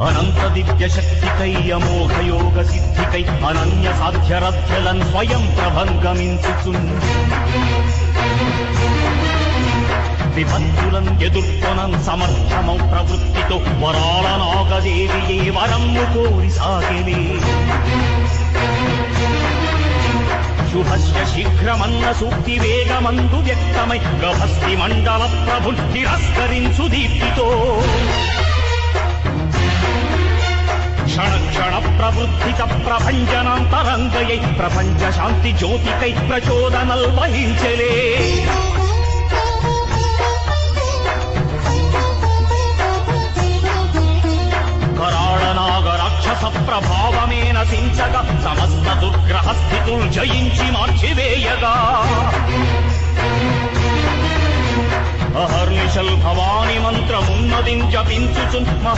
అనంత దివ్య శక్తికై అమోఘ యోగ సిద్ధికై అనన్య సాధ్యరథ్యలన్ స్వయం ప్రభంగమించుచున్ విపత్తులను ఎదుర్కొనన్ సమర్థమౌ ప్రవృత్తితో వరాల నాగదేవియే వరమ్ము కోరి సాగెనే శుభస్య శీఘ్రమన్న సూక్తి వేగమందు వ్యక్తమై గభస్తి మండల ప్రభు తిరస్కరించు దీప్తితో క్షణ క్షణ ప్రవృత్తిత ప్రభంజనాంతరంగయై ప్రపంచ శాంతి జ్యోతికై ప్రచోదనల్ వహించలే రాక్షస ప్రభావమే నశించగా సమస్త దుర్గ్రహ స్థితులు జయించి మార్చివేయగా అహర్నిశల్ భవాని మంత్రమున్నదిం జపించుచున్ మహా